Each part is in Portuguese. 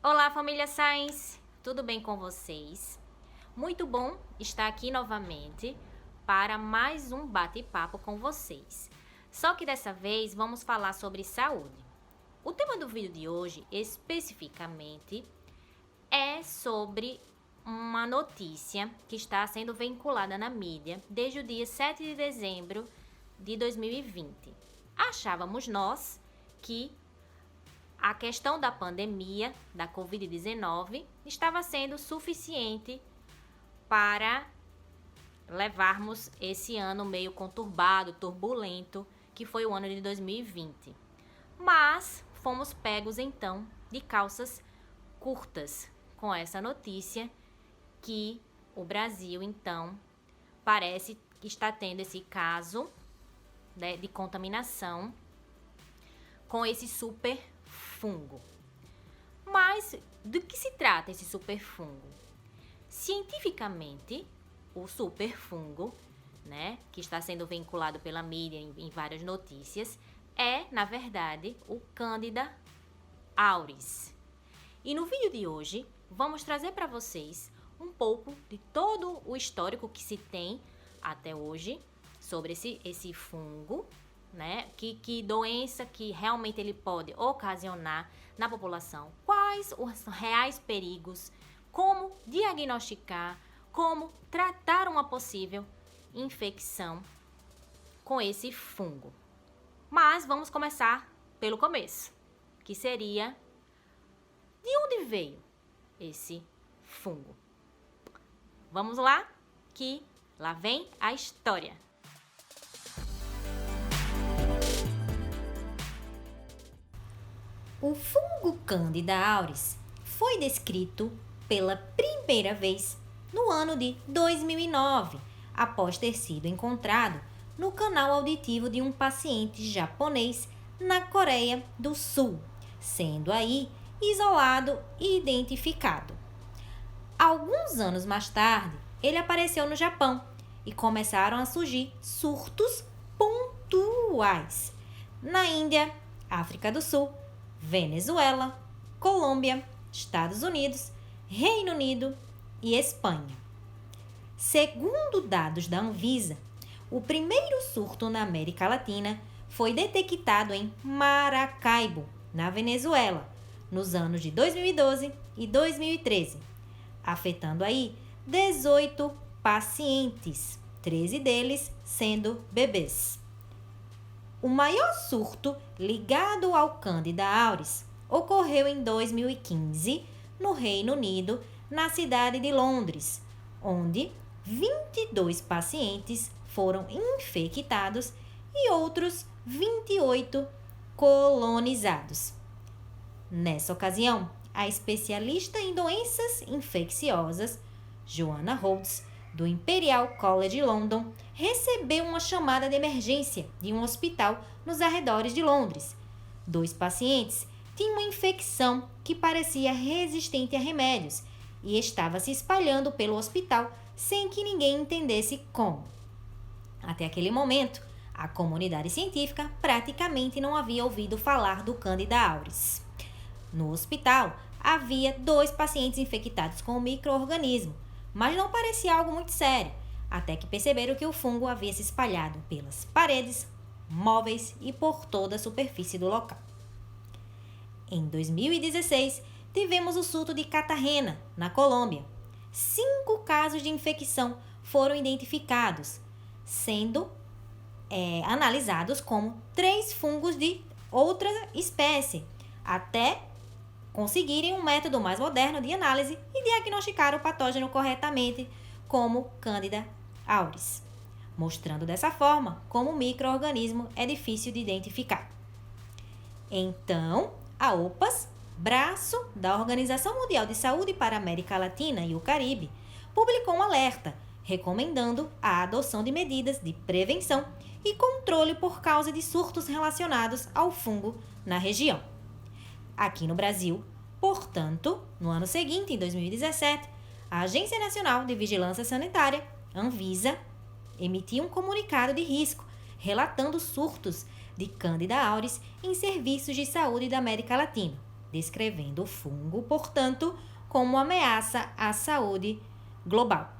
Olá, família Science! Tudo bem com vocês? Muito bom estar aqui novamente para mais um bate-papo com vocês. Só que dessa vez vamos falar sobre saúde. O tema do vídeo de hoje, especificamente, é sobre uma notícia que está sendo vinculada na mídia desde o dia 7 de dezembro de 2020. Achávamos nós que a questão da pandemia da Covid-19 estava sendo suficiente para levarmos esse ano meio conturbado, turbulento, que foi o ano de 2020. Mas fomos pegos então de calças curtas com essa notícia que o Brasil então parece que está tendo esse caso, né, de contaminação com esse super fungo. Mas do que se trata esse superfungo? Cientificamente, o superfungo, né, que está sendo vinculado pela mídia em várias notícias, é, na verdade, o Candida auris. E no vídeo de hoje, vamos trazer para vocês um pouco de todo o histórico que se tem até hoje sobre esse fungo, né? Que doença que realmente ele pode ocasionar na população, quais os reais perigos, como diagnosticar, como tratar uma possível infecção com esse fungo. Mas vamos começar pelo começo, que seria de onde veio esse fungo. Vamos lá, que lá vem a história. O fungo Candida auris foi descrito pela primeira vez no ano de 2009, após ter sido encontrado no canal auditivo de um paciente japonês na Coreia do Sul, sendo aí isolado e identificado. Alguns anos mais tarde, ele apareceu no Japão e começaram a surgir surtos pontuais na Índia, África do Sul, Venezuela, Colômbia, Estados Unidos, Reino Unido e Espanha. Segundo dados da Anvisa, o primeiro surto na América Latina foi detectado em Maracaibo, na Venezuela, nos anos de 2012 e 2013, afetando aí 18 pacientes, 13 deles sendo bebês. O maior surto ligado ao Candida auris ocorreu em 2015 no Reino Unido, na cidade de Londres, onde 22 pacientes foram infectados e outros 28 colonizados. Nessa ocasião, a especialista em doenças infecciosas, Joanna Rhodes, do Imperial College London, recebeu uma chamada de emergência de um hospital nos arredores de Londres. 2 pacientes tinham uma infecção que parecia resistente a remédios e estava se espalhando pelo hospital sem que ninguém entendesse como. Até aquele momento, a comunidade científica praticamente não havia ouvido falar do Candida auris. No hospital, havia 2 pacientes infectados com o micro-organismo, mas não parecia algo muito sério, até que perceberam que o fungo havia se espalhado pelas paredes, móveis e por toda a superfície do local. Em 2016, tivemos o surto de Cartagena, na Colômbia. 5 casos de infecção foram identificados, sendo analisados como 3 fungos de outra espécie, até conseguirem um método mais moderno de análise e diagnosticar o patógeno corretamente como Candida auris, mostrando dessa forma como o micro-organismo é difícil de identificar. Então, a OPAS, braço da Organização Mundial de Saúde para a América Latina e o Caribe, publicou um alerta recomendando a adoção de medidas de prevenção e controle por causa de surtos relacionados ao fungo na região. Aqui no Brasil, portanto, no ano seguinte, em 2017, a Agência Nacional de Vigilância Sanitária, Anvisa, emitiu um comunicado de risco relatando surtos de Candida auris em serviços de saúde da América Latina. descrevendo o fungo, portanto, como ameaça à saúde global.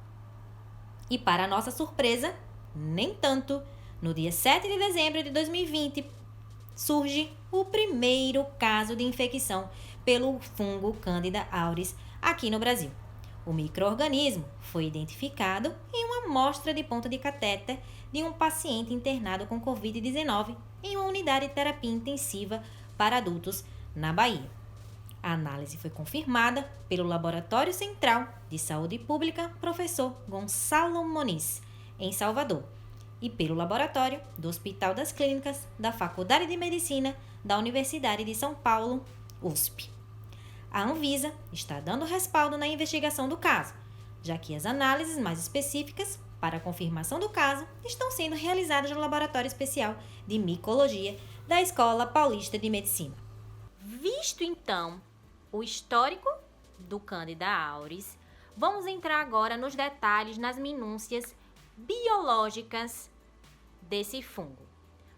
E para nossa surpresa, nem tanto, no dia 7 de dezembro de 2020, surge o primeiro caso de infecção pelo fungo Candida auris aqui no Brasil. O micro-organismo foi identificado em uma amostra de ponta de catéter de um paciente internado com Covid-19 em uma unidade de terapia intensiva para adultos na Bahia. A análise foi confirmada pelo Laboratório Central de Saúde Pública Professor Gonçalo Moniz, em Salvador, e pelo Laboratório do Hospital das Clínicas da Faculdade de Medicina da Universidade de São Paulo, USP. A Anvisa está dando respaldo na investigação do caso, já que as análises mais específicas para a confirmação do caso estão sendo realizadas no Laboratório Especial de Micologia da Escola Paulista de Medicina. Visto então o histórico do Candida auris, vamos entrar agora nos detalhes, nas minúcias biológicas desse fungo.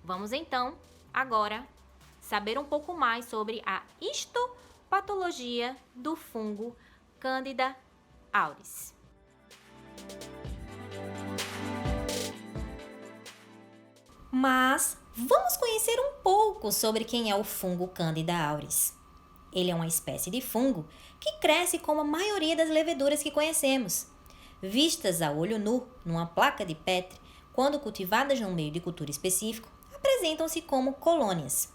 Vamos então agora saber um pouco mais sobre a histopatologia do fungo Candida auris. Mas vamos conhecer um pouco sobre quem é o fungo Candida auris. Ele é uma espécie de fungo que cresce como a maioria das leveduras que conhecemos. Vistas a olho nu, numa placa de Petri, quando cultivadas num meio de cultura específico, apresentam-se como colônias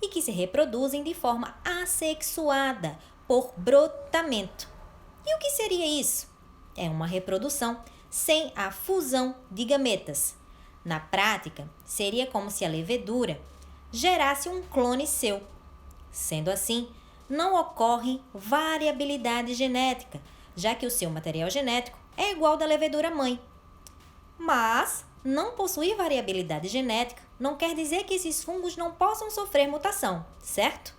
e que se reproduzem de forma assexuada por brotamento. E o que seria isso? É uma reprodução sem a fusão de gametas. Na prática, seria como se a levedura gerasse um clone seu. Sendo assim, não ocorre variabilidade genética, já que o seu material genético é igual ao da levedura mãe. Mas não possuir variabilidade genética não quer dizer que esses fungos não possam sofrer mutação, certo?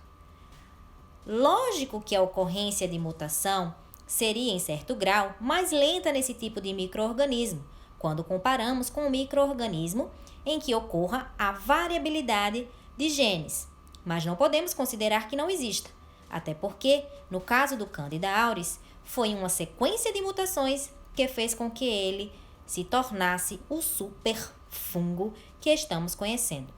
Lógico que a ocorrência de mutação seria, em certo grau, mais lenta nesse tipo de micro-organismo, quando comparamos com um micro-organismo em que ocorra a variabilidade de genes. Mas não podemos considerar que não exista, até porque, no caso do Candida auris, foi uma sequência de mutações que fez com que ele se tornasse o superfungo que estamos conhecendo.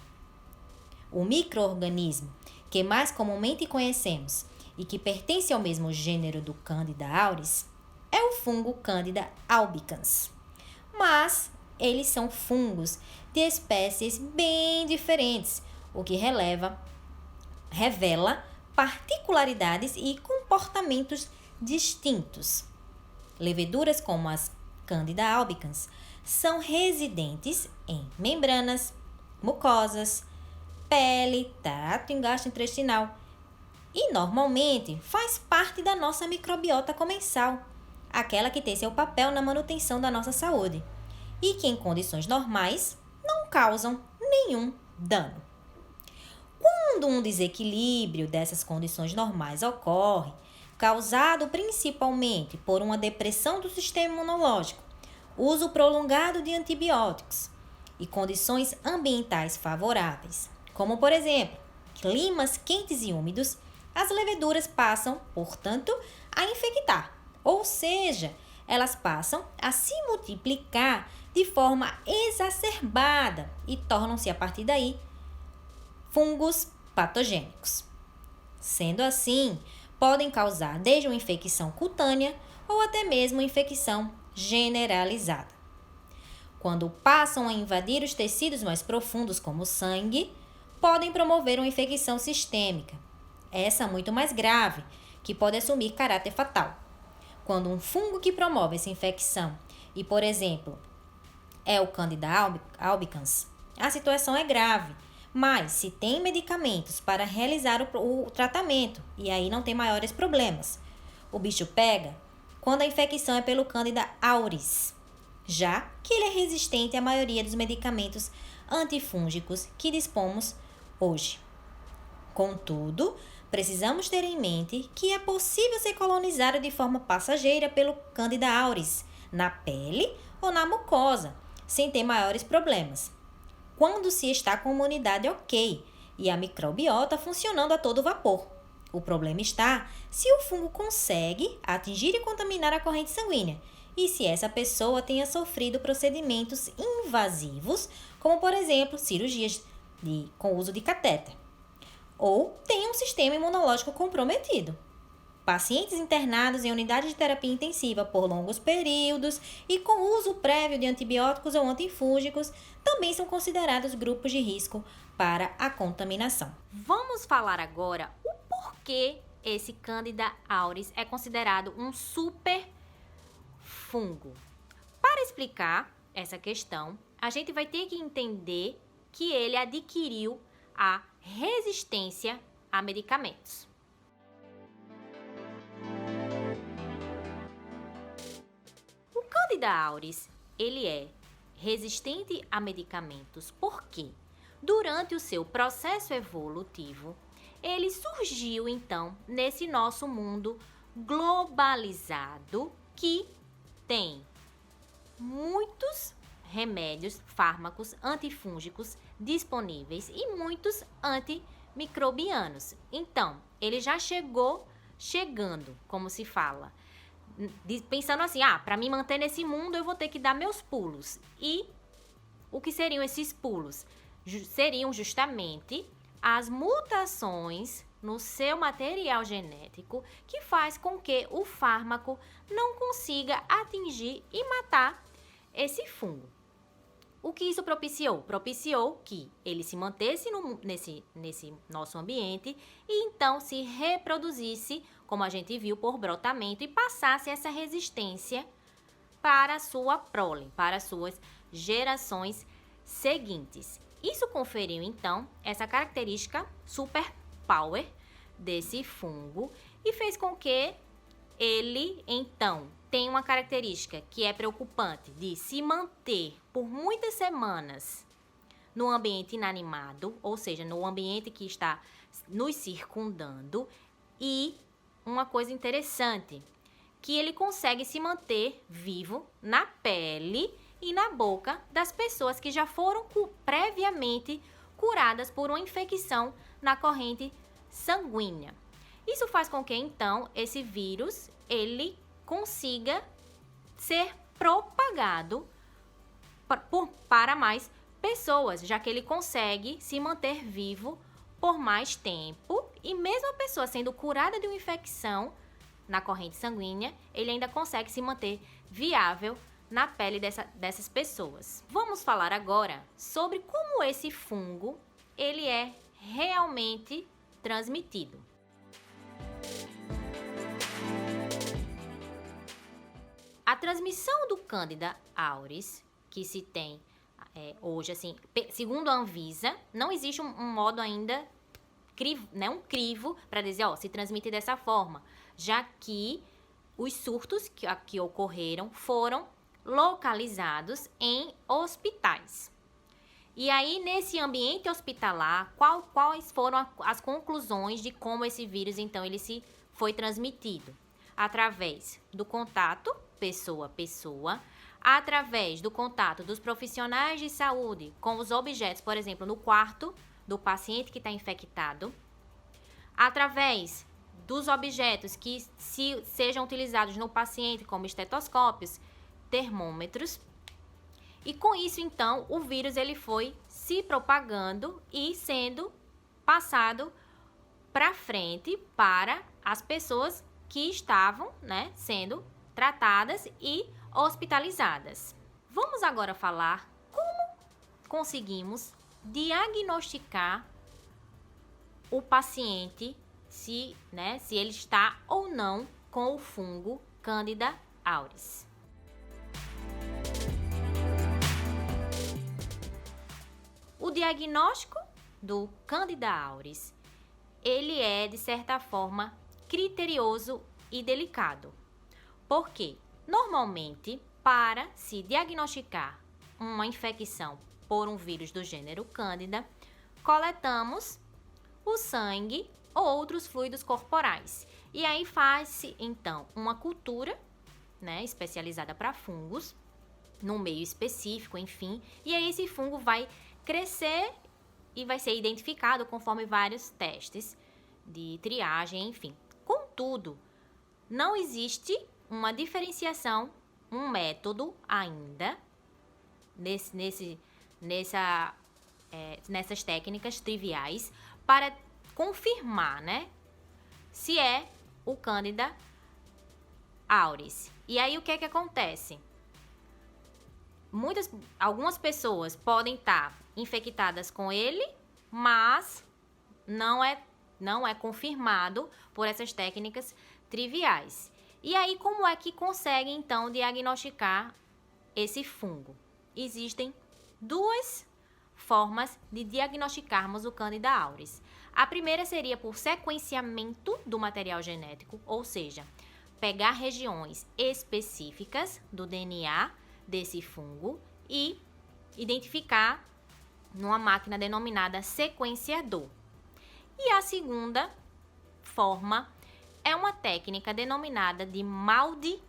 O micro-organismo que mais comumente conhecemos e que pertence ao mesmo gênero do Candida auris é o fungo Candida albicans. Mas eles são fungos de espécies bem diferentes, o que revela particularidades e comportamentos distintos. Leveduras como as Candida albicans são residentes em membranas, mucosas, pele, trato gastrointestinal e normalmente faz parte da nossa microbiota comensal, aquela que tem seu papel na manutenção da nossa saúde e que em condições normais não causam nenhum dano. Quando um desequilíbrio dessas condições normais ocorre, causado principalmente por uma depressão do sistema imunológico, uso prolongado de antibióticos e condições ambientais favoráveis, como por exemplo, climas quentes e úmidos, as leveduras passam, portanto, a infectar, ou seja, elas passam a se multiplicar de forma exacerbada e tornam-se, a partir daí, fungos patogênicos. Sendo assim, podem causar desde uma infecção cutânea ou até mesmo uma infecção generalizada. Quando passam a invadir os tecidos mais profundos, como o sangue, podem promover uma infecção sistêmica, essa muito mais grave, que pode assumir caráter fatal. Quando um fungo que promove essa infecção, e por exemplo, é o Candida albicans, a situação é grave, mas se tem medicamentos para realizar o tratamento, e aí não tem maiores problemas. O bicho pega quando a infecção é pelo Candida auris, já que ele é resistente à maioria dos medicamentos antifúngicos que dispomos hoje. Contudo, precisamos ter em mente que é possível ser colonizado de forma passageira pelo Candida auris, na pele ou na mucosa, sem ter maiores problemas, quando se está com a imunidade ok e a microbiota funcionando a todo vapor. O problema está se o fungo consegue atingir e contaminar a corrente sanguínea e se essa pessoa tenha sofrido procedimentos invasivos, como por exemplo cirurgias com uso de catéter, ou tenha um sistema imunológico comprometido. Pacientes internados em unidades de terapia intensiva por longos períodos e com uso prévio de antibióticos ou antifúngicos também são considerados grupos de risco para a contaminação. Vamos falar agora o porquê esse Candida auris é considerado um super fungo. Para explicar essa questão, a gente vai ter que entender que ele adquiriu a resistência a medicamentos. O Candida auris, ele é resistente a medicamentos porque, durante o seu processo evolutivo, ele surgiu então nesse nosso mundo globalizado que tem muitos remédios, fármacos antifúngicos disponíveis e muitos antimicrobianos. Então, ele já chegando, como se fala, pensando assim, para me manter nesse mundo eu vou ter que dar meus pulos. E o que seriam esses pulos? Seriam justamente as mutações no seu material genético que faz com que o fármaco não consiga atingir e matar esse fungo. O que isso propiciou? Propiciou que ele se mantesse nesse nosso ambiente e então se reproduzisse, como a gente viu, por brotamento e passasse essa resistência para a sua prole, para as suas gerações seguintes. Isso conferiu, então, essa característica super power desse fungo e fez com que ele, então, tenha uma característica que é preocupante de se manter por muitas semanas no ambiente inanimado, ou seja, no ambiente que está nos circundando. E uma coisa interessante, que ele consegue se manter vivo na pele e na boca das pessoas que já foram previamente curadas por uma infecção na corrente sanguínea. Isso faz com que, então, esse vírus, ele consiga ser propagado para mais pessoas, já que ele consegue se manter vivo por mais tempo e mesmo a pessoa sendo curada de uma infecção na corrente sanguínea, ele ainda consegue se manter viável na pele dessas pessoas. Vamos falar agora sobre como esse fungo ele é realmente transmitido. A transmissão do Candida auris, que se tem hoje, assim, segundo a Anvisa, não existe um modo ainda, um crivo para dizer, se transmite dessa forma, já que os surtos que ocorreram foram localizados em hospitais. E aí, nesse ambiente hospitalar, quais foram as conclusões de como esse vírus, então, ele se foi transmitido? Através do contato pessoa a pessoa, através do contato dos profissionais de saúde com os objetos, por exemplo, no quarto do paciente que está infectado, através dos objetos que sejam utilizados no paciente, como estetoscópios, termômetros. E com isso, então, o vírus ele foi se propagando e sendo passado para frente para as pessoas que estavam, sendo tratadas e hospitalizadas. Vamos agora falar como conseguimos diagnosticar o paciente se ele está ou não com o fungo Candida auris. O diagnóstico do Candida auris, ele é, de certa forma, criterioso e delicado. Porque, normalmente, para se diagnosticar uma infecção por um vírus do gênero Candida, coletamos o sangue ou outros fluidos corporais. E aí faz-se, então, uma cultura, especializada para fungos, num meio específico, enfim. E aí esse fungo vai crescer e vai ser identificado conforme vários testes de triagem, enfim. Contudo, não existe uma diferenciação, um método ainda nessas técnicas triviais para confirmar, né, se é o Candida auris. E aí o que é que acontece? Algumas pessoas podem estar infectadas com ele, mas não é confirmado por essas técnicas triviais. E aí como é que consegue então diagnosticar esse fungo? Existem duas formas de diagnosticarmos o Candida auris. A primeira seria por sequenciamento do material genético, ou seja, pegar regiões específicas do DNA desse fungo e identificar numa máquina denominada sequenciador. E a segunda forma é uma técnica denominada de MALDI-TOF.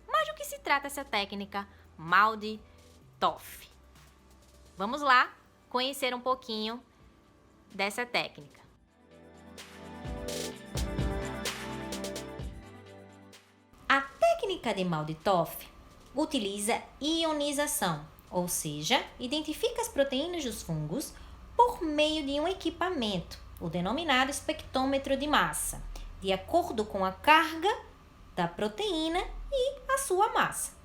Mas do que se trata essa técnica MALDI-TOF? Vamos lá conhecer um pouquinho dessa técnica. A técnica de MALDI-TOF utiliza ionização, ou seja, identifica as proteínas dos fungos por meio de um equipamento, o denominado espectrômetro de massa, de acordo com a carga da proteína e a sua massa.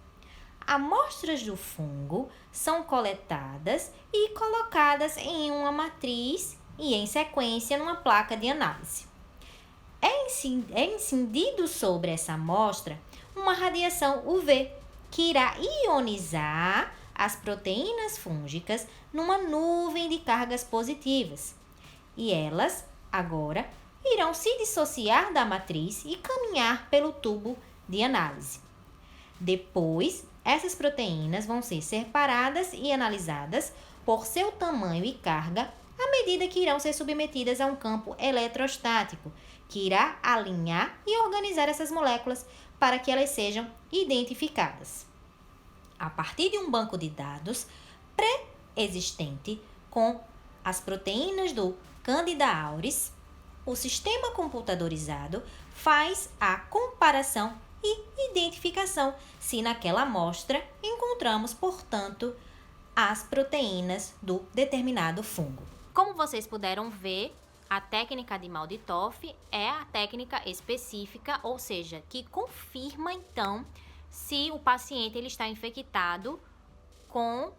Amostras do fungo são coletadas e colocadas em uma matriz e, em sequência, numa placa de análise. É incidido sobre essa amostra uma radiação UV, que irá ionizar as proteínas fúngicas numa nuvem de cargas positivas. E elas, agora, irão se dissociar da matriz e caminhar pelo tubo de análise. Depois, essas proteínas vão ser separadas e analisadas por seu tamanho e carga à medida que irão ser submetidas a um campo eletrostático, que irá alinhar e organizar essas moléculas para que elas sejam identificadas. A partir de um banco de dados pré-existente com as proteínas do Candida auris, o sistema computadorizado faz a comparação e identificação se naquela amostra encontramos, portanto, as proteínas do determinado fungo. Como vocês puderam ver, a técnica de MALDI-TOF é a técnica específica, ou seja, que confirma então se o paciente ele está infectado com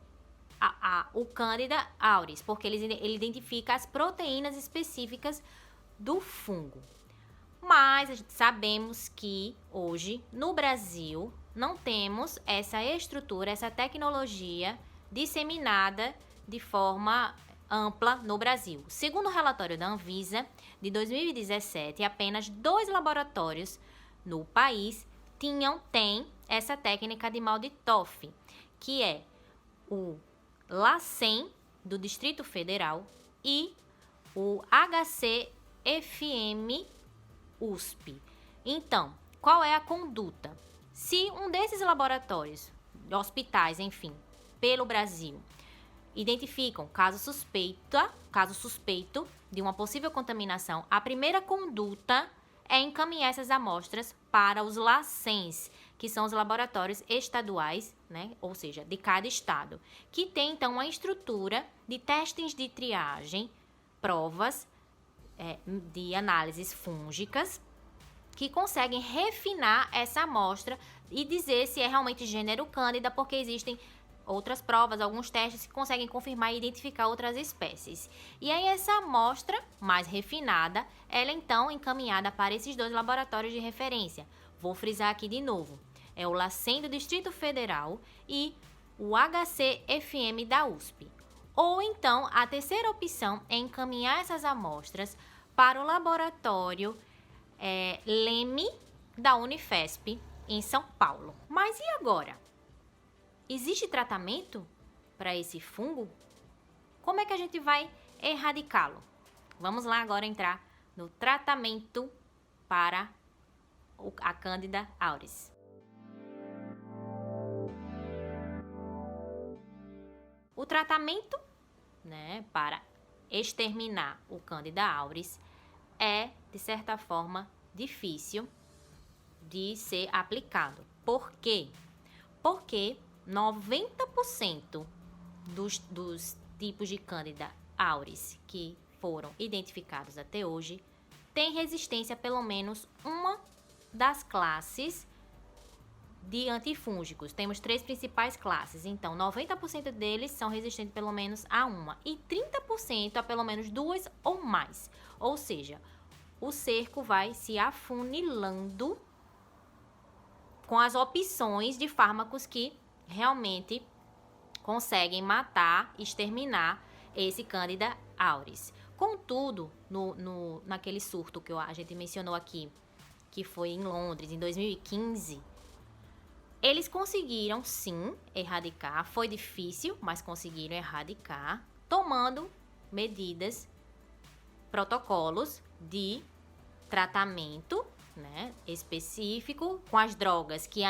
o Candida auris, porque ele identifica as proteínas específicas do fungo. Mas sabemos que hoje no Brasil não temos essa estrutura, essa tecnologia disseminada de forma ampla no Brasil. Segundo o relatório da Anvisa, de 2017, apenas 2 laboratórios no país têm essa técnica de MALDI-TOF, que é o LACEN, do Distrito Federal, e o HCFM USP. Então, qual é a conduta? Se um desses laboratórios, hospitais, enfim, pelo Brasil, identificam caso suspeito de uma possível contaminação, a primeira conduta é encaminhar essas amostras para os LACENs, que são os laboratórios estaduais, né? Ou seja, de cada estado, que tem então uma estrutura de testes de triagem, provas de análises fúngicas, que conseguem refinar essa amostra e dizer se é realmente gênero Cândida, porque existem outras provas, alguns testes que conseguem confirmar e identificar outras espécies. E aí essa amostra mais refinada, ela é então encaminhada para esses 2 laboratórios de referência. Vou frisar aqui de novo. É o LACEN do Distrito Federal e o HCFM da USP. Ou então, a terceira opção é encaminhar essas amostras para o laboratório LEME da Unifesp, em São Paulo. Mas e agora? Existe tratamento para esse fungo? Como é que a gente vai erradicá-lo? Vamos lá agora entrar no tratamento para a Candida auris. O tratamento, para exterminar o Candida auris é, de certa forma, difícil de ser aplicado. Por quê? Porque 90% dos tipos de Candida auris que foram identificados até hoje tem resistência a pelo menos uma das classes de antifúngicos. Temos 3 principais classes, então 90% deles são resistentes pelo menos a uma e 30% a pelo menos 2 ou mais. Ou seja, o cerco vai se afunilando com as opções de fármacos que realmente conseguem matar, exterminar esse Candida auris. Contudo, naquele surto que a gente mencionou aqui, que foi em Londres, em 2015, eles conseguiram, sim, erradicar. Foi difícil, mas conseguiram erradicar, tomando medidas, protocolos de tratamento, né, específico com as drogas que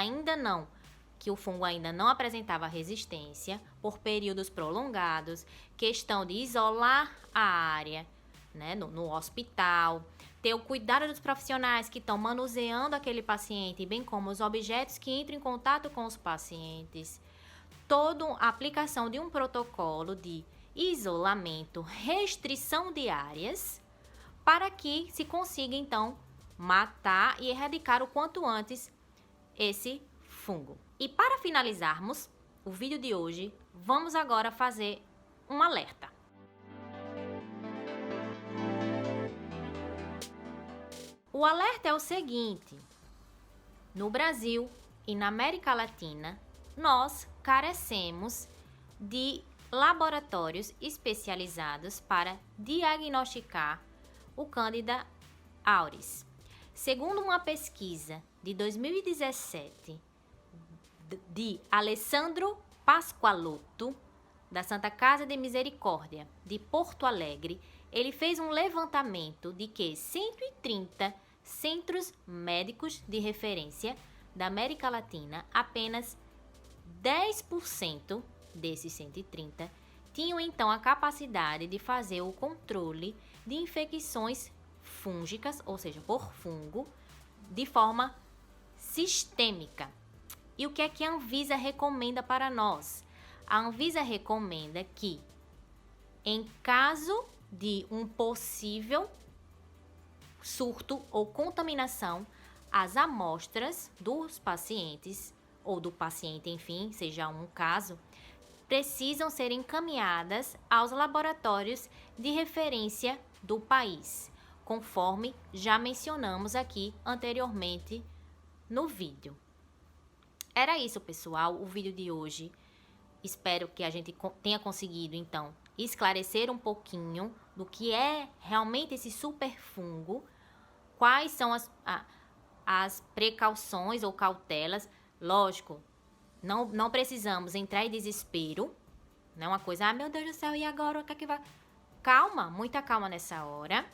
o fungo ainda não apresentava resistência por períodos prolongados, questão de isolar a área, né, no hospital, ter o cuidado dos profissionais que estão manuseando aquele paciente, bem como os objetos que entram em contato com os pacientes, toda a aplicação de um protocolo de isolamento, restrição de áreas, para que se consiga, então, matar e erradicar o quanto antes esse fungo. E para finalizarmos o vídeo de hoje, vamos agora fazer um alerta. O alerta é o seguinte: no Brasil e na América Latina, nós carecemos de laboratórios especializados para diagnosticar o Candida auris. Segundo uma pesquisa de 2017 de Alessandro Pasqualotto, da Santa Casa de Misericórdia de Porto Alegre, ele fez um levantamento de que 130 centros médicos de referência da América Latina, apenas 10% desses 130 tinham então a capacidade de fazer o controle de infecções fúngicas, ou seja, por fungo, de forma sistêmica. E o que é que a Anvisa recomenda para nós? A Anvisa recomenda que, em caso de um possível surto ou contaminação, as amostras dos pacientes, ou do paciente, enfim, seja um caso, precisam ser encaminhadas aos laboratórios de referência do país, conforme já mencionamos aqui anteriormente no vídeo. Era isso, pessoal, o vídeo de hoje. Espero que a gente tenha conseguido, então, esclarecer um pouquinho do que é realmente esse superfungo, quais são as precauções ou cautelas. Lógico, não precisamos entrar em desespero, não é uma coisa, meu Deus do céu, e agora o que é que vai... Calma, muita calma nessa hora.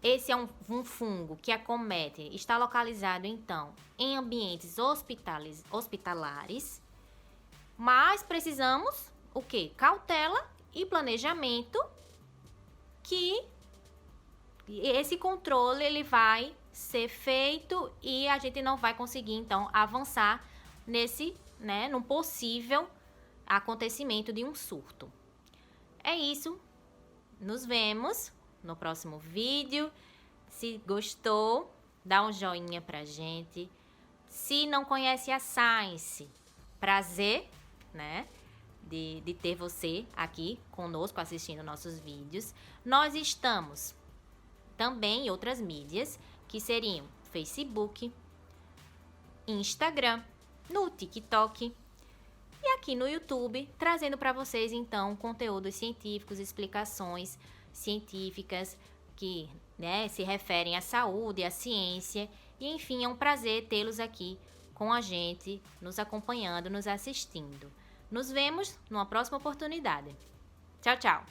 Esse é um fungo que acomete, está localizado, então, em ambientes hospitalares, mas precisamos, o quê? Cautela e planejamento, que esse controle, ele vai ser feito e a gente não vai conseguir, então, avançar nesse, né, num possível acontecimento de um surto. É isso, nos vemos no próximo vídeo. Se gostou, dá um joinha pra gente. Se não conhece a Science, prazer, né, de ter você aqui conosco assistindo nossos vídeos. Nós estamos também em outras mídias, que seriam Facebook, Instagram, no TikTok e aqui no YouTube, trazendo para vocês, então, conteúdos científicos, explicações científicas que, né, se referem à saúde, à ciência. E, enfim, é um prazer tê-los aqui com a gente, nos acompanhando, nos assistindo. Nos vemos numa próxima oportunidade. Tchau, tchau!